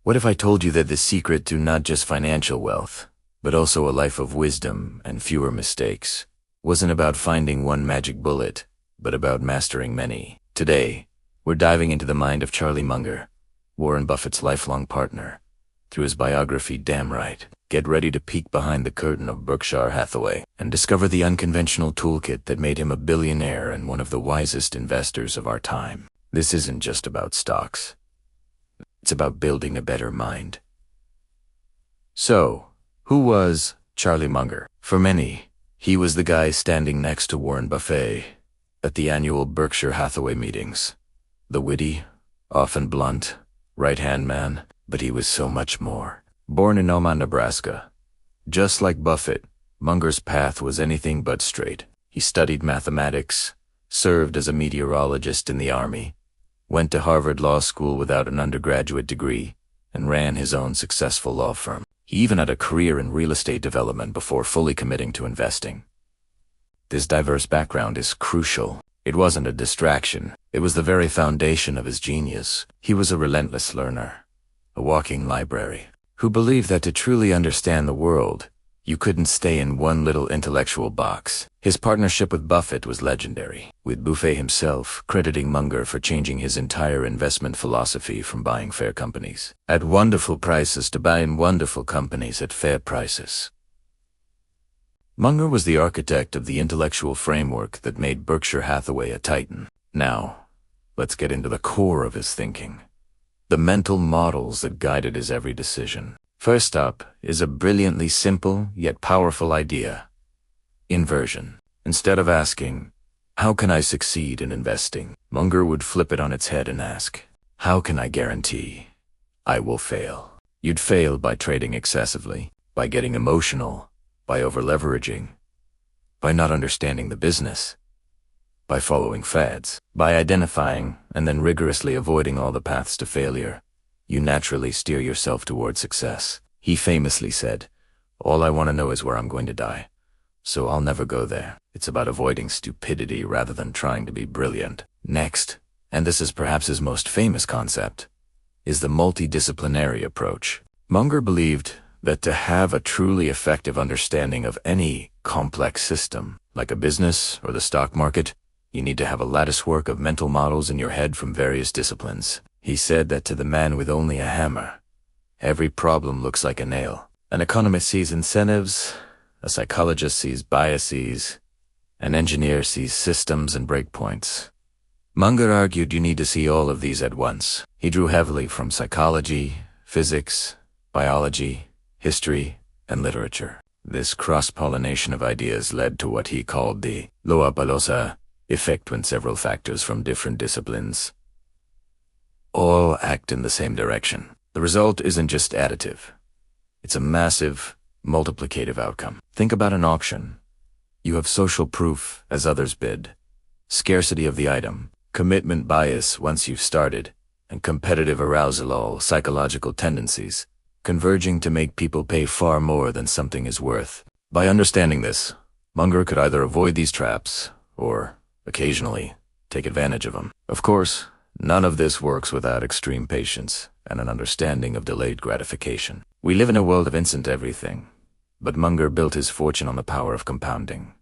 What if I told you that the secret to not just financial wealth, but also a life of wisdom and fewer mistakes, wasn't about finding one magic bullet, but about mastering many? Today, we're diving into the mind of Charlie Munger, Warren Buffett's lifelong partner. Through his biography, Damn Right, get ready to peek behind the curtain of Berkshire Hathaway and discover the unconventional toolkit that made him a billionaire and one of the wisest investors of our time. This isn't just about stocks. It's about building a better mind. So, who was Charlie Munger? For many, he was the guy standing next to Warren Buffett at the annual Berkshire Hathaway meetings. The witty, often blunt, right-hand man, but he was so much more. Born in Omaha, Nebraska, just like Buffett, Munger's path was anything but straight. He studied mathematics, served as a meteorologist in the Army, went to Harvard Law School without an undergraduate degree, and ran his own successful law firm. He even had a career in real estate development before fully committing to investing. This diverse background is crucial. It wasn't a distraction. It was the very foundation of his genius. He was a relentless learner, a walking library, who believed that to truly understand the world, you couldn't stay in one little intellectual box. His partnership with Buffett was legendary, with Buffett himself crediting Munger for changing his entire investment philosophy from buying fair companies at wonderful prices to buying wonderful companies at fair prices. Munger was the architect of the intellectual framework that made Berkshire Hathaway a titan. Now, let's get into the core of his thinking, the mental models that guided his every decision. First up is a brilliantly simple yet powerful idea: inversion. Instead of asking, "How can I succeed in investing?" Munger would flip it on its head and ask, "How can I guarantee I will fail?" You'd fail by trading excessively, by getting emotional, by over-leveraging, by not understanding the business, by following fads, by identifying and then rigorously avoiding all the paths to failure. You naturally steer yourself toward success. He famously said, "All I want to know is where I'm going to die, so I'll never go there." It's about avoiding stupidity rather than trying to be brilliant. Next, and this is perhaps his most famous concept, is the multidisciplinary approach. Munger believed that to have a truly effective understanding of any complex system, like a business or the stock market, you need to have a latticework of mental models in your head from various disciplines. He said that to the man with only a hammer, every problem looks like a nail. An economist sees incentives, a psychologist sees biases, an engineer sees systems and breakpoints. Munger argued you need to see all of these at once. He drew heavily from psychology, physics, biology, history, and literature. This cross-pollination of ideas led to what he called the Lollapalooza effect, when several factors from different disciplines all act in the same direction. The result isn't just additive. It's a massive, multiplicative outcome. Think about an auction. You have social proof as others bid, scarcity of the item, commitment bias once you've started, and competitive arousal, all psychological tendencies, converging to make people pay far more than something is worth. By understanding this, Munger could either avoid these traps or, occasionally, take advantage of them. Of course, none of this works without extreme patience and an understanding of delayed gratification. We live in a world of instant everything, but Munger built his fortune on the power of compounding.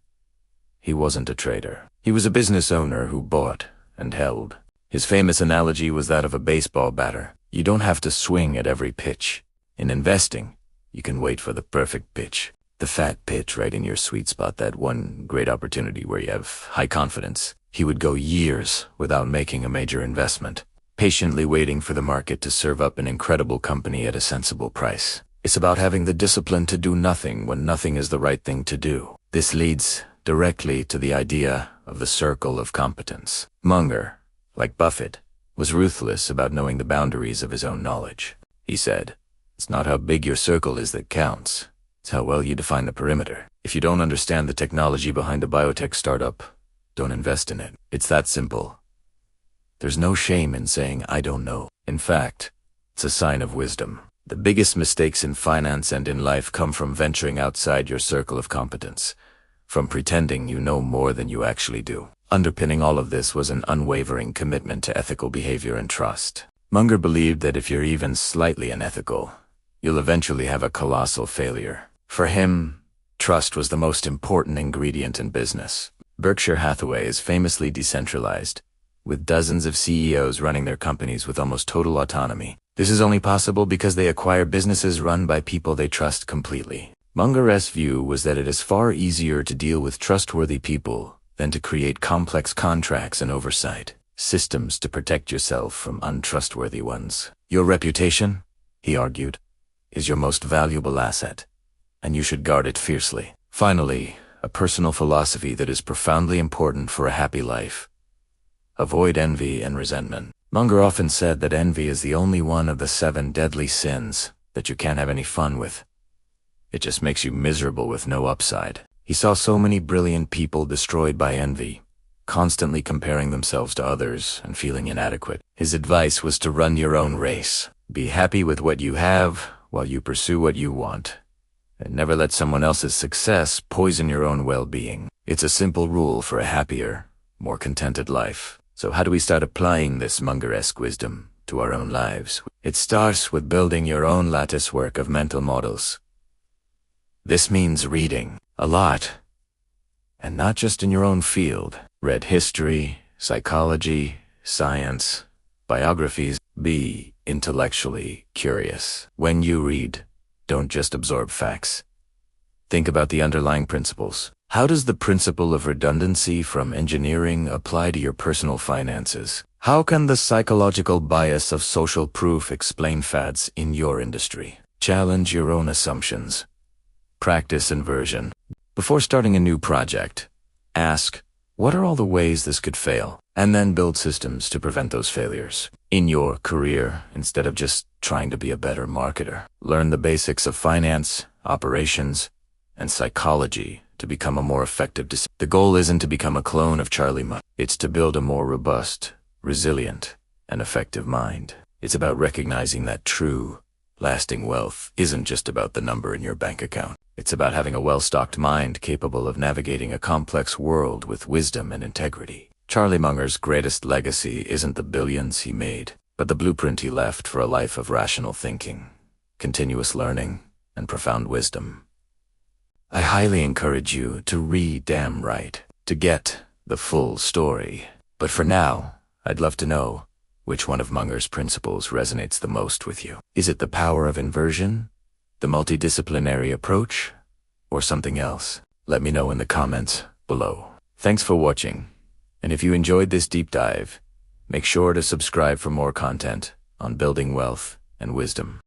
He wasn't a trader. He was a business owner who bought and held. His famous analogy was that of a baseball batter. You don't have to swing at every pitch. In investing, you can wait for the perfect pitch. The fat pitch right in your sweet spot, that one great opportunity where you have high confidence. He would go years without making a major investment, patiently waiting for the market to serve up an incredible company at a sensible price. It's about having the discipline to do nothing when nothing is the right thing to do. This leads directly to the idea of the circle of competence. Munger, like Buffett, was ruthless about knowing the boundaries of his own knowledge. He said, "It's not how big your circle is that counts. It's how well you define the perimeter. If you don't understand the technology behind a biotech startup, don't invest in it. It's that simple." There's no shame in saying, "I don't know." In fact, it's a sign of wisdom. The biggest mistakes in finance and in life come from venturing outside your circle of competence, from pretending you know more than you actually do. Underpinning all of this was an unwavering commitment to ethical behavior and trust. Munger believed that if you're even slightly unethical, you'll eventually have a colossal failure. For him, trust was the most important ingredient in business. Berkshire Hathaway is famously decentralized, with dozens of CEOs running their companies with almost total autonomy. This is only possible because they acquire businesses run by people they trust completely. Munger's view was that it is far easier to deal with trustworthy people than to create complex contracts and oversight systems to protect yourself from untrustworthy ones. Your reputation, he argued, is your most valuable asset, and you should guard it fiercely. Finally, a personal philosophy that is profoundly important for a happy life. Avoid envy and resentment. Munger often said that envy is the only one of the 7 deadly sins that you can't have any fun with. It just makes you miserable with no upside. He saw so many brilliant people destroyed by envy, constantly comparing themselves to others and feeling inadequate. His advice was to run your own race. Be happy with what you have while you pursue what you want, and never let someone else's success poison your own well-being. It's a simple rule for a happier, more contented life. So how do we start applying this Munger-esque wisdom to our own lives? It starts with building your own lattice work of mental models. This means reading a lot, and not just in your own field. Read history, psychology, science, biographies. Be intellectually curious. When you read, don't just absorb facts. Think about the underlying principles. How does the principle of redundancy from engineering apply to your personal finances? How can the psychological bias of social proof explain fads in your industry? Challenge your own assumptions. Practice inversion. Before starting a new project, ask, what are all the ways this could fail? And then build systems to prevent those failures. In your career, instead of just trying to be a better marketer, learn the basics of finance, operations, and psychology to become a more effective decision. The goal isn't to become a clone of Charlie Munger. It's to build a more robust, resilient, and effective mind. It's about recognizing that true, lasting wealth isn't just about the number in your bank account. It's about having a well-stocked mind capable of navigating a complex world with wisdom and integrity. Charlie Munger's greatest legacy isn't the billions he made, but the blueprint he left for a life of rational thinking, continuous learning, and profound wisdom. I highly encourage you to read Damn Right to get the full story. But for now, I'd love to know which one of Munger's principles resonates the most with you. Is it the power of inversion, the multidisciplinary approach, or something else? Let me know in the comments below. Thanks for watching, and if you enjoyed this deep dive, make sure to subscribe for more content on building wealth and wisdom.